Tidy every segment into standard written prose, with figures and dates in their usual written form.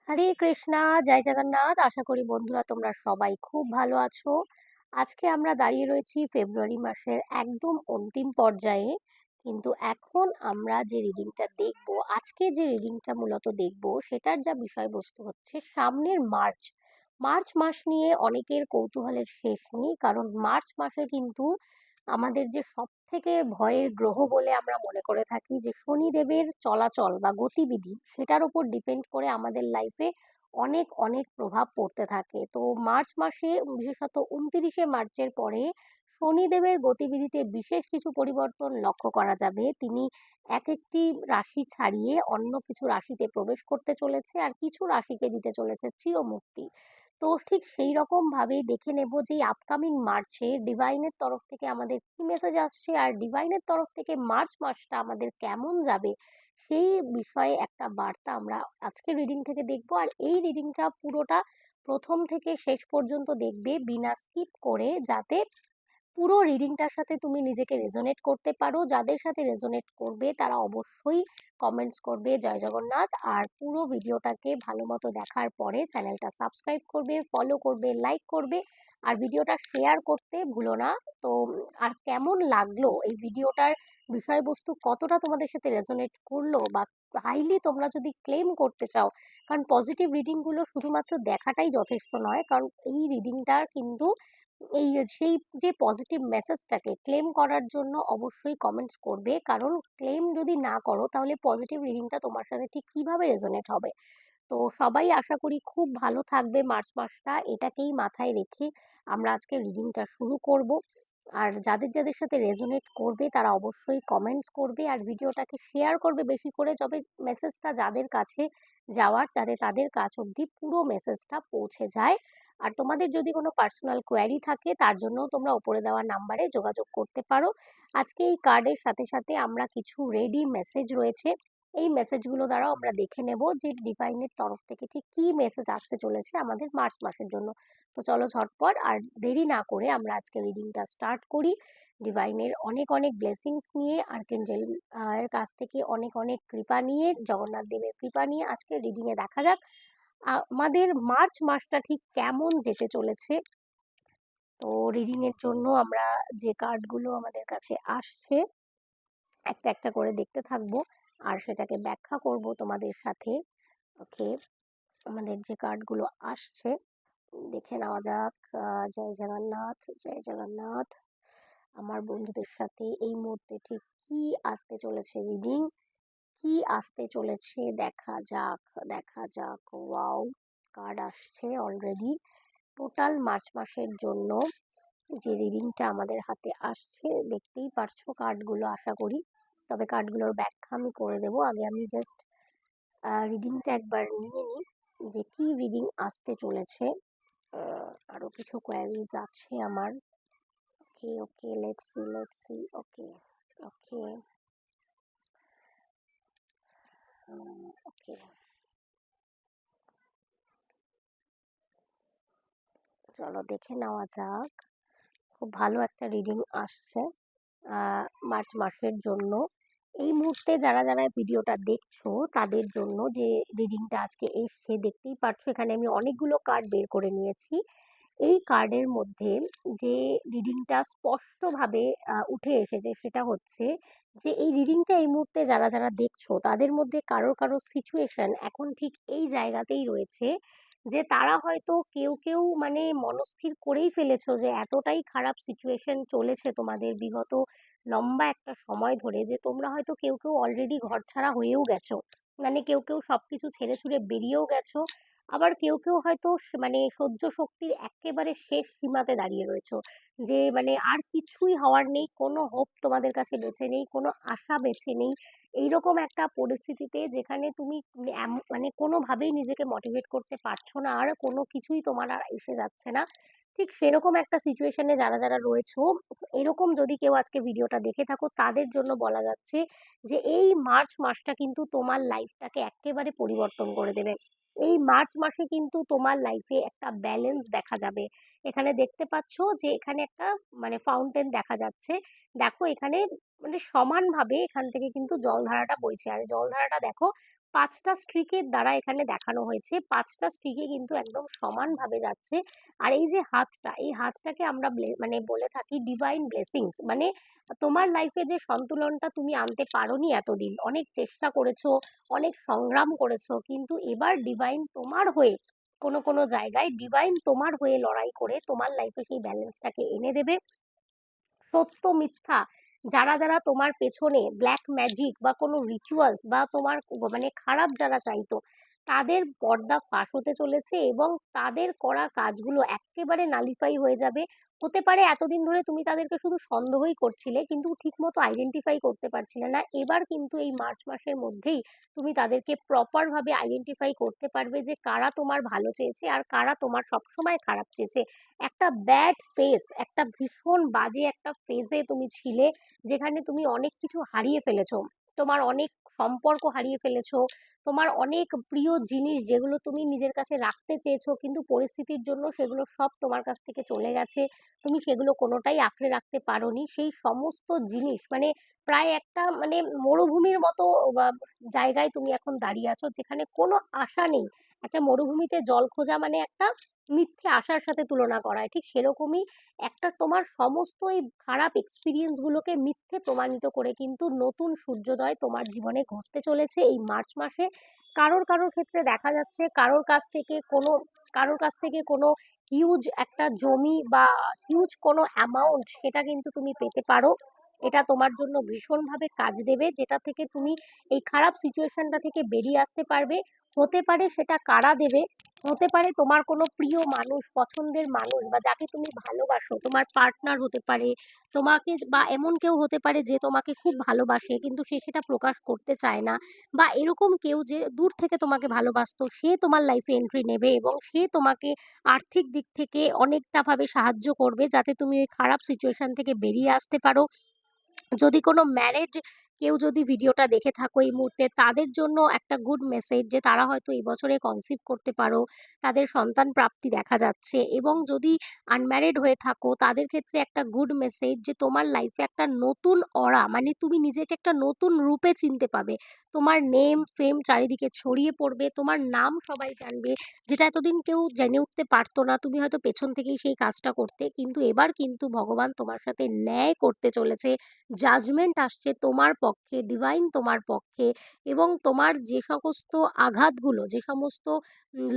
হরে কৃষ্ণা, জয় জগন্নাথ। আশা করি বন্ধুরা তোমরা সবাই খুব ভালো আছো। আজকে আমরা দাঁড়িয়ে রয়েছি ফেব্রুয়ারি মাসের একদম অন্তিম পর্যায়ে। কিন্তু এখন আমরা যে রিডিংটা দেখব, আজকে যে রিডিংটা মূলত দেখব, সেটার যা বিষয়বস্তু হচ্ছে সামনের মার্চ। মার্চ মাস নিয়ে অনেকের কৌতূহলের শেষ নেই, কারণ মার্চ মাসে কিন্তু আমাদের যে সব থেকে ভয়ের গ্রহ বলে আমরা মনে করে থাকি যে শনিদেবের চলাচল বা গতিবিধি, সেটার উপর ডিপেন্ড করে আমাদের লাইফে অনেক অনেক প্রভাব পড়তে থাকে। তো মার্চ মাসে বিশেষত 29শে মার্চের পরে শনিদেবের গতিবিধিতে বিশেষ কিছু পরিবর্তন লক্ষ্য করা যাবে। তিনি এক একটি রাশি ছাড়িয়ে অন্য কিছু রাশিতে প্রবেশ করতে চলেছে, আর কিছু রাশিকে দিতে চলেছে চিরমুক্তি। তো ঠিক সেই রকম ভাবেই দেখে নেব যে আপকামিং মার্চে ডিভাইনের তরফ থেকে আমাদের কি মেসেজ আসছে, আর ডিভাইনের তরফ থেকে মার্চ মাসটা আমাদের কেমন যাবে সেই বিষয়ে একটা বার্তা আমরা আজকের রিডিং থেকে দেখব। আর এই রিডিংটা পুরোটা প্রথম থেকে শেষ পর্যন্ত দেখবে বিনা স্কিপ করে, যাতে পুরো রিডিংটার সাথে তুমি নিজেকে রেজোনেট করতে পারো। যাদের সাথে রেজোনেট করবে তারা অবশ্যই কমেন্টস করবে জয় জগন্নাথ, আর পুরো ভিডিওটাকে ভালো মতো দেখার পরে চ্যানেলটা সাবস্ক্রাইব করবে, ফলো করবে, লাইক করবে, আর ভিডিওটা শেয়ার করতে ভুলো না। তো আর কেমন লাগলো এই ভিডিওটার বিষয়বস্তু, কতটা তোমাদের সাথে রেজোনেট করলো, বা হাইলি তোমরা যদি ক্লেম করতে চাও, কারণ পজিটিভ রিডিংগুলো শুধুমাত্র দেখাটাই যথেষ্ট নয়, কারণ এই রিডিংটার কিন্তু এই সেই যে পজিটিভ মেসেজটাকে ক্লেম করার জন্য অবশ্যই কমেন্টস করবে, কারণ ক্লেম যদি না করো তাহলে পজিটিভ রিডিংটা তোমার সাথে ঠিক কিভাবে রেজোনেট হবে। তো সবাই আশা করি খুব ভালো থাকবে মার্চ মাসটা, এটাকেই মাথায় রেখে আমরা আজকে রিডিংটা শুরু করব। আর যাদের যাদের সাথে রেজোনেট করবে তারা অবশ্যই কমেন্টস করবে, আর ভিডিওটাকে শেয়ার করবে বেশি করে, যবে মেসেজটা যাদের কাছে যাওয়ার, যাতে তাদের কাছ অবধি পুরো মেসেজটা পৌঁছে যায়। আর তোমাদের যদি কোনো পার্সোনাল কোয়ারি থাকে তার জন্য তোমরা উপরে দেওয়া নাম্বারে যোগাযোগ করতে পারো। আজকে এই কার্ডের সাথে সাথে আমরা কিছু রেডি মেসেজ রয়েছে, এই মেসেজগুলো দ্বারাও আমরা দেখে নেব যে ডিভাইনের তরফ থেকে ঠিক কি মেসেজ আসতে চলেছে আমাদের মার্চ মাসের জন্য। তো চলো ঝটপট আর দেরি না করে আমরা আজকে রিডিংটা স্টার্ট করি। ডিভাইনের অনেক অনেক ব্লেসিংস নিয়ে, আর্কেঞ্জেল এর কাছ থেকে অনেক অনেক কৃপা নিয়ে, জগন্নাথ দেবের কৃপা নিয়ে আজকে রিডিং এ দেখা যাক আমাদের মার্চ মাসটা ঠিক কেমন যেতে চলেছে। তো রিডিং এর জন্য আমরা যে কার্ডগুলো আমাদের কাছে আসছে একটা একটা করে দেখতে থাকবো, আর সেটাকে ব্যাখ্যা করব তোমাদের সাথে। ওকে, আমাদের যে কার্ডগুলো আসছে দেখে নেওয়া যাক। জয় জগন্নাথ, জয় জগন্নাথ। আমার বন্ধুদের সাথে এই মুহূর্তে ঠিক কি আসতে চলেছে রিডিং, কি আসতে চলেছে দেখা যাক। দেখা যাক, ওয়াও, কার্ড আসছে অলরেডি। টোটাল মার্চ মাসের জন্য যে রিডিংটা আমাদের হাতে আসছে দেখতেই পারছো কার্ডগুলো, আশা করি। তবে কার্ডগুলোর ব্যাখ্যা আমি করে দেবো, আগে আমি জাস্ট রিডিংটা একবার নিয়ে নিই যে কি রিডিং আসতে চলেছে। আরো কিছু কোয়ারিজ আছে আমার। ওকে ওকে, লেটস সি লেটস সি। ওকে ওকে ওকে, চলো দেখে নেওয়া যাক। খুব ভালো একটা রিডিং আসছে মার্চ মাসের জন্য। এই মুহূর্তে যারা যারা ভিডিওটা দেখছো তাদের জন্য যে রিডিংটা আজকে এসছে দেখতেই পারছো, এখানে আমি অনেকগুলো কার্ড বের করে নিয়েছি। এই কার্ডের মধ্যে যে রিডিংটা স্পষ্টভাবে উঠে এসেছে সেটা হচ্ছে যে এই রিডিংটা এই মুহূর্তে যারা যারা দেখছো তাদের মধ্যে কারোর কারোর সিচুয়েশন এখন ঠিক এই জায়গাতেই রয়েছে, যে তারা হয়তো কেউ কেউ মানে মনস্থির করেই ফেলেছো যে এতটাই খারাপ সিচুয়েশন চলেছে তোমাদের বিগত লম্বা একটা সময় ধরে, যে তোমরা হয়তো কেউ কেউ অলরেডি ঘরছাড়া হয়েও গেছো, মানে কেউ কেউ সবকিছু ছেড়ে ছুড়ে বেরিয়েও গেছো। আবার কেউ কেউ হয়তো মানে সহ্য শক্তির একেবারে শেষ সীমাতে দাঁড়িয়ে রয়েছো, যে মানে আর কিছুই হওয়ার নেই, কোনো হোপ তোমাদের কাছে বেঁচে নেই, কোনো আশা বেঁচে নেই। এইরকম একটা পরিস্থিতিতে যেখানে তুমি মানে কোনোভাবেই নিজেকে মোটিভেট করতে পারছো না, আর কোনো কিছুই তোমার আর এসে যাচ্ছে না, ঠিক সেরকম একটা সিচুয়েশনে যারা যারা রয়েছো, এরকম যদি কেউ আজকে ভিডিওটা দেখে থাকো তাদের জন্য বলা যাচ্ছে যে এই মার্চ মাসটা কিন্তু তোমার লাইফটাকে একেবারে পরিবর্তন করে দেবে। এই মার্চ মাসে কিন্তু তোমার লাইফে একটা ব্যালেন্স দেখা যাবে। এখানে দেখতে পাচ্ছো যে এখানে একটা মানে ফাউন্টেন দেখা যাচ্ছে। দেখো এখানে মানে সমানভাবে এখান থেকে কিন্তু জলধারাটা বইছে, আর জলধারাটা দেখো 5টা স্ট্রিকের দ্বারা এখানে দেখানো হয়েছে। 5টা স্ট্রিকে কিন্তু একদম সমানভাবে যাচ্ছে। আর এই যে হাতটা, এই হাতটাকে আমরা মানে বলে থাকি ডিভাইন ব্লেসিংস। মানে তোমার লাইফে যে সন্তুলনটা তুমি আনতে পারোনি এতদিন, অনেক চেষ্টা করেছো, অনেক সংগ্রাম করেছো, কিন্তু এবার ডিভাইন তোমার হয়ে কোনো কোনো জায়গায় ডিভাইন তোমার হয়ে লড়াই করে তোমার লাইফে সেই ব্যালেন্সটাকে এনে দেবে। সত্য মিথ্যা যারা যারা তোমার পেছনে ব্ল্যাক ম্যাজিক বা কোনো রিচুয়ালস বা তোমার মানে খারাপ যারা চাইতো, তাদের পর্দা ফাঁস হতে চলেছে এবং তাদের করা কাজগুলো একেবারে নালিফাই হয়ে যাবে। হতে পারে এতদিন ধরে তুমি তাদেরকে শুধু সন্দেহই করছিলে, কিন্তু ঠিক মতো আইডেন্টিফাই করতে পারছিলে না। এবার কিন্তু এই মার্চ মাসের মধ্যেই তুমি তাদেরকে প্রপার ভাবে আইডেন্টিফাই করতে পারবে যে কারা তোমার ভালো চেয়েছে আর কারা তোমার সবসময় খারাপ চেয়েছে। একটা ব্যাড ফেজ, একটা ভীষণ বাজে একটা ফেজে তুমি ছিলে, যেখানে তুমি অনেক কিছু হারিয়ে ফেলেছো। তোমার অনেক সম্পর্ক হারিয়ে ফেলেছো, তোমার অনেক প্রিয় জিনিস যেগুলো তুমি নিজের কাছে রাখতে চেয়েছো, কিন্তু পরিস্থিতির জন্য সেগুলো সব তোমার কাছ থেকে চলে গেছে। তুমি সেগুলো কোনোটাই আঁকড়ে রাখতে পারোনি। সেই সমস্ত জিনিস মানে প্রায় একটা মানে মরুভূমির মতো বা জায়গায় তুমি এখন দাঁড়িয়ে আছো, যেখানে কোনো আশা নেই। একটা মরুভূমিতে জল খোঁজা মানে একটা মিথ্যে আশার সাথে তুলনা করা হয়। ঠিক সেরকমই একটা তোমার সমস্ত এই খারাপ এক্সপিরিয়েন্স গুলোকে মিথ্যে প্রমাণিত করে কিন্তু নতুন সূর্যোদয় তোমার জীবনে ঘটতে চলেছে এই মার্চ মাসে। কারোর কারোর ক্ষেত্রে দেখা যাচ্ছে কারোর কাছ থেকে কোনো হিউজ একটা জমি বা হিউজ কোনো অ্যামাউন্ট সেটা কিন্তু তুমি পেতে পারো। এটা তোমার জন্য ভীষণভাবে কাজ দেবে, যেটা থেকে তুমি এই খারাপ সিচুয়েশনটা থেকে বেরিয়ে আসতে পারবে। হতে পারে সেটা কারা দেবে, হতে পারে তোমার কোনো প্রিয় মানুষ, পছন্দের মানুষ বা যাকে তুমি ভালোবাসো, তোমার পার্টনার হতে পারে তোমাকে, বা এমন কেউ হতে পারে যে তোমাকে খুব ভালোবাসে কিন্তু সে সেটা প্রকাশ করতে চায় না, বা এরকম কেউ যে দূর থেকে তোমাকে ভালোবাসতো সে তোমার লাইফে এন্ট্রি নেবে এবং সে তোমাকে আর্থিক দিক থেকে অনেকটা ভাবে সাহায্য করবে যাতে তুমি ওই খারাপ সিচুয়েশন থেকে বেরিয়ে আসতে পারো। যদি কোনো ম্যারেড কেউ যদি ভিডিওটা দেখে থাকো এই মুহূর্তে, তাদের জন্য একটা গুড মেসেজ যে তারা হয়তো এই বছরে কনসিভ করতে পারো, তাদের সন্তান প্রাপ্তি দেখা যাচ্ছে। এবং যদি আনম্যারিড হয়ে থাকো তাদের ক্ষেত্রে একটা গুড মেসেজ যে তোমার লাইফে একটা নতুন অরা, মানে তুমি নিজেকে একটা নতুন রূপে চিনতে পাবে। তোমার নেম ফেম চারিদিকে ছড়িয়ে পড়বে, তোমার নাম সবাই জানবে, যেটা এতদিন কেউ জেনে উঠতে পারতো না। তুমি হয়তো পেছন থেকেই সেই কাজটা করতে, কিন্তু এবার কিন্তু ভগবান তোমার সাথে ন্যায় করতে চলেছে। জাজমেন্ট আসছে তোমার পক্ষে, ডিভাইন তোমার পক্ষে। এবং তোমার যে সমস্ত আঘাতগুলো, যে সমস্ত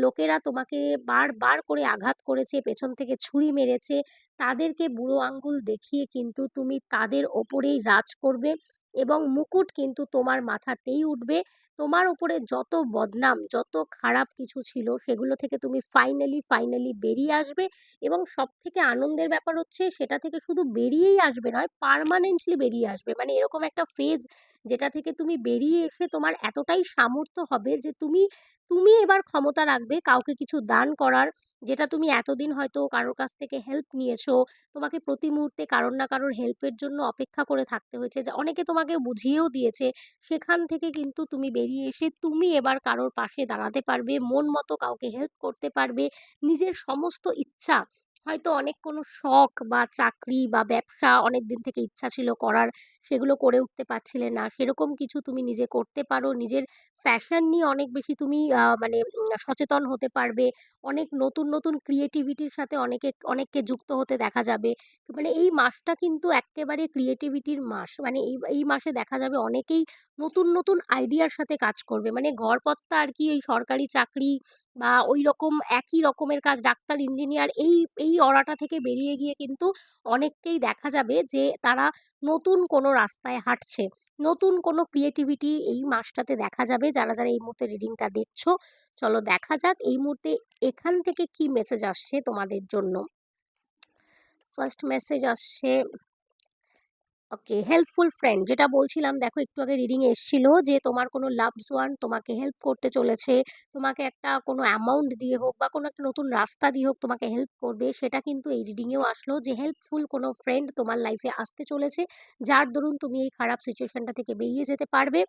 লোকেরা তোমাকে বারবার করে আঘাত করেছে, পেছন থেকে ছুরি মেরেছে, তাদেরকে বুড়ো আঙ্গুল দেখিয়ে কিন্তু তুমি তাদের ওপরেই রাজ করবে এবং মুকুট কিন্তু তোমার মাথাতেই উঠবে। তোমার উপরে যত বদনাম, যত খারাপ কিছু ছিল সেগুলো থেকে তুমি ফাইনালি ফাইনালি বেরিয়ে আসবে। এবং সব থেকে আনন্দের ব্যাপার হচ্ছে সেটা থেকে শুধু বেরিয়েই আসবে নয়, পার্মানেন্টলি বেরিয়ে আসবে। মানে এরকম একটা ফেজ যেটা থেকে তুমি বেরিয়ে এসে তোমার এতটাই সামর্থ্য হবে যে তুমি তুমি এবার ক্ষমতা রাখবে কাউকে কিছু দান করার। যেটা তুমি এতদিন হয়তো কারোর কাছ থেকে হেল্প নিয়েছো, তোমাকে প্রতি মুহূর্তে কারোর না কারোর হেল্পের জন্য অপেক্ষা করে থাকতে হয়েছে, যে অনেকে তোমাকে বুঝিয়েও দিয়েছে, সেখান থেকে কিন্তু তুমি বেরিয়ে এসে তুমি এবার কারোর পাশে দাঁড়াতে পারবে, মন মতো কাউকে হেল্প করতে পারবে। নিজের সমস্ত ইচ্ছা, হয়তো অনেক কোনো শখ বা চাকরি বা ব্যবসা অনেক দিন থেকে ইচ্ছা ছিল করার, সেগুলো করে উঠতে পারছিলে না, সেরকম কিছু তুমি নিজে করতে পারো। নিজের ফ্যাশন নিয়ে অনেক বেশি তুমি মানে সচেতন হতে পারবে। অনেক নতুন নতুন ক্রিয়েটিভিটির সাথে অনেককে যুক্ত হতে দেখা যাবে। মানে এই মাসটা কিন্তু একেবারে ক্রিয়েটিভিটির মাস। মানে এই এই মাসে দেখা যাবে অনেকেই নতুন নতুন আইডিয়ার সাথে কাজ করবে। মানে গড়পড়তা আর কি ওই সরকারি চাকরি বা ওই রকম একই রকমের কাজ, ডাক্তার, ইঞ্জিনিয়ার, এই এই অরাটা থেকে বেরিয়ে গিয়ে কিন্তু অনেককেই দেখা যাবে যে তারা নতুন কোনো রাস্তায় হাঁটছে। নতুন কোনো ক্রিয়েটিভিটি এই মাসটাতে দেখা যাবে। যারা যারা এই মুহূর্তে রিডিংটা দেখছো, চলো দেখা যাক এই মুহূর্তে এখান থেকে কি মেসেজ আসছে তোমাদের জন্য। ফার্স্ট মেসেজ আসছে, ওকে, হেল্পফুল ফ্রেন্ড। যেটা বলছিলাম দেখো একটু আগে রিডিং এসেছিল যে তোমার কোনো লাভড ওয়ান তোমাকে হেল্প করতে চলেছে, তোমাকে একটা কোনো অ্যামাউন্ট দিয়ে হোক বা কোনো একটা নতুন রাস্তা দিয়ে হোক তোমাকে হেল্প করবে। সেটা কিন্তু এই রিডিংয়েও আসলো যে হেল্পফুল কোনো ফ্রেন্ড তোমার লাইফে আসতে চলেছে, যার দরুন তুমি এই খারাপ সিচুয়েশনটা থেকে বেরিয়ে যেতে পারবে।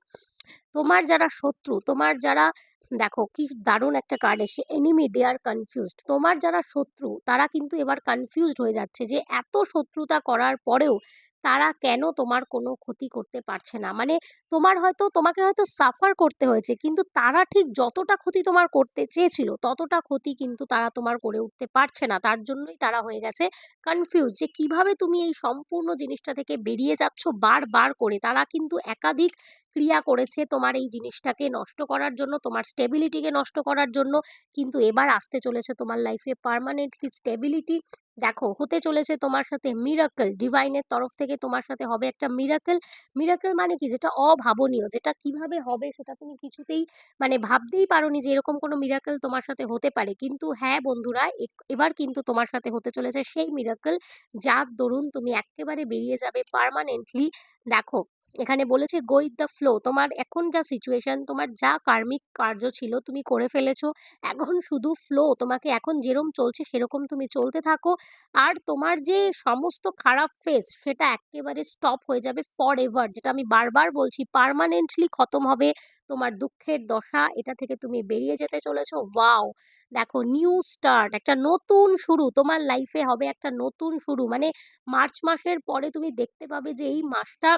তোমার যারা শত্রু, তোমার যারা, দেখো কি দারুণ একটা কার্ড এসে, এনিমি দে আর কনফিউজড। তোমার যারা শত্রু তারা কিন্তু এবার কনফিউজড হয়ে যাচ্ছে যে এত শত্রুতা করার পরেও তারা কেন তোমার কোনো ক্ষতি করতে পারছে না? মানে তোমাকে হয়তো সাফার করতে হয়েছে, কিন্তু তারা ঠিক যতটা ক্ষতি তোমার করতে চেয়েছিল ততটা ক্ষতি কিন্তু তারা তোমার করে উঠতে পারছে না। তার জন্যই তারা হয়ে গেছে কনফিউজ যে কিভাবে তুমি এই সম্পূর্ণ জিনিসটা থেকে বেরিয়ে যাচ্ছ বারবার করে। তারা কিন্তু একাধিক ক্রিয়া করেছে তোমার এই জিনিসটাকে নষ্ট করার জন্য, তোমার স্টেবিলিটিকে নষ্ট করার জন্য। কিন্তু এবার আসতে চলেছে তোমার লাইফে পার্মানেন্টলি স্টেবিলিটি। দেখো, হতে চলেছে তোমার সাথে মিরাকল, ডিভাইনের তরফ থেকে তোমার সাথে হবে একটা মিরাকল। মিরাকল মানে কি? যেটা অভাবনীয়, যেটা কিভাবে হবে সেটা তুমি কিছুতেই মানে ভাবতেই পারোনি যে এরকম কোনো মিরাকল তোমার সাথে হতে পারে। কিন্তু হ্যাঁ বন্ধুরা, এবার কিন্তু তোমার সাথে হতে চলেছে সেই মিরাকল যার দরুন তুমি একেবারে বেরিয়ে যাবে পার্মানেন্টলি। দেখো, এখানে বলেছে গো উইথ দ্য ফ্লো। তোমার এখন যা সিচুয়েশন, তোমার যা কার্মিক কার্য ছিল তুমি করে ফেলেছো। এখন শুধু ফ্লো, তোমাকে এখন যেরকম চলছে সেরকম তুমি চলতে থাকো। আর তোমার যে সমস্ত খারাপ ফেজ সেটা একেবারে স্টপ হয়ে যাবে ফর এভার, যেটা আমি বারবার বলছি, পার্মানেন্টলি খতম হবে তোমার দুঃখের দশা। এটা থেকে তুমি বেরিয়ে যেতে চলেছো। ওয়াও! দেখো, নিউ স্টার্ট, একটা নতুন শুরু তোমার লাইফে হবে, একটা নতুন শুরু। মানে মার্চ মাসের পরে তুমি দেখতে পাবে যে এই মাসটা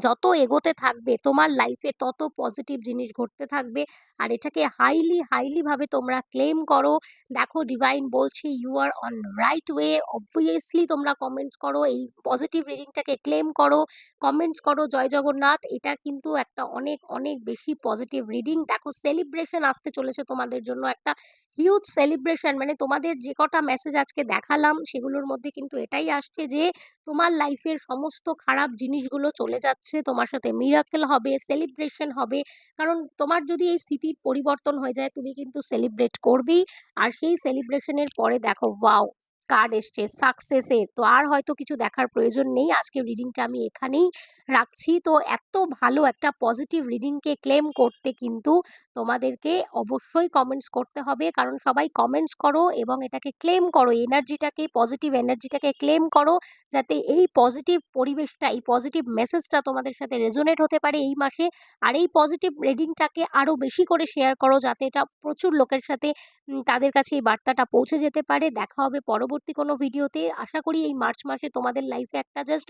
যত এগোতে থাকবে তোমার লাইফে তত পজিটিভ জিনিস ঘটতে থাকবে। আর এটাকে হাইলি হাইলি ভাবে তোমরা ক্লেম করো। দেখো, ডিভাইন বলছে you are on right way. Obviously তোমরা কমেন্টস করো, এই পজিটিভ রিডিংটাকে ক্লেম করো, কমেন্টস করো জয় জগন্নাথ। এটা কিন্তু একটা অনেক অনেক বেশি পজিটিভ রিডিং। দেখো, সেলিব্রেশন আসতে চলেছে তোমাদের জন্য, একটা হিউজ সেলিব্রেশন। মানে তোমাদের যে কটা মেসেজ আজকে দেখালাম সেগুলোর মধ্যে কিন্তু এটাই আসছে যে তোমার লাইফের সমস্ত খারাপ জিনিসগুলো চলে যাচ্ছে, তোমার সাথে মিরাকেল হবে, সেলিব্রেশন হবে। কারণ তোমার যদি এই স্থিতির পরিবর্তন হয়ে যায় তুমি কিন্তু সেলিব্রেট করবেই। আর সেই সেলিব্রেশনের পরে দেখো, ওয়াও, কার্ড এসছে সাকসেসের। তো আর হয়তো কিছু দেখার প্রয়োজন নেই, আজকে রিডিংটা আমি এখানেই রাখছি। তো এত ভালো একটা পজিটিভ রিডিংকে ক্লেম করতে কিন্তু তোমাদেরকে অবশ্যই কমেন্টস করতে হবে, কারণ সবাই কমেন্টস করো এবং এটাকে ক্লেম করো, এনার্জিটাকে, পজিটিভ এনার্জিটাকে ক্লেম করো, যাতে এই পজিটিভ পরিবেশটা, এই পজিটিভ মেসেজটা তোমাদের সাথে রেজোনেট হতে পারে এই মাসে। আর এই পজিটিভ রিডিংটাকে আরও বেশি করে শেয়ার করো, যাতে এটা প্রচুর লোকের সাথে তাদের কাছে এই বার্তাটা পৌঁছে যেতে পারে। দেখা হবে পরবর্তী কোনো ভিডিওতে। আশা করি এই মার্চ মাসে তোমাদের লাইফে একটা জাস্ট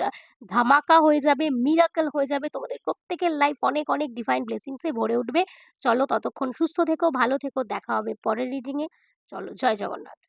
ধামাকা হয়ে যাবে, মিরাকল হয়ে যাবে, তোমাদের প্রত্যেকের লাইফ অনেক অনেক ডিভাইন ব্লেসিংসে ভরে উঠবে। চলো, ততক্ষণ সুস্থ থেকো, ভালো থেকো, দেখা হবে পরের রিডিংয়ে। চলো, জয় জগন্নাথ।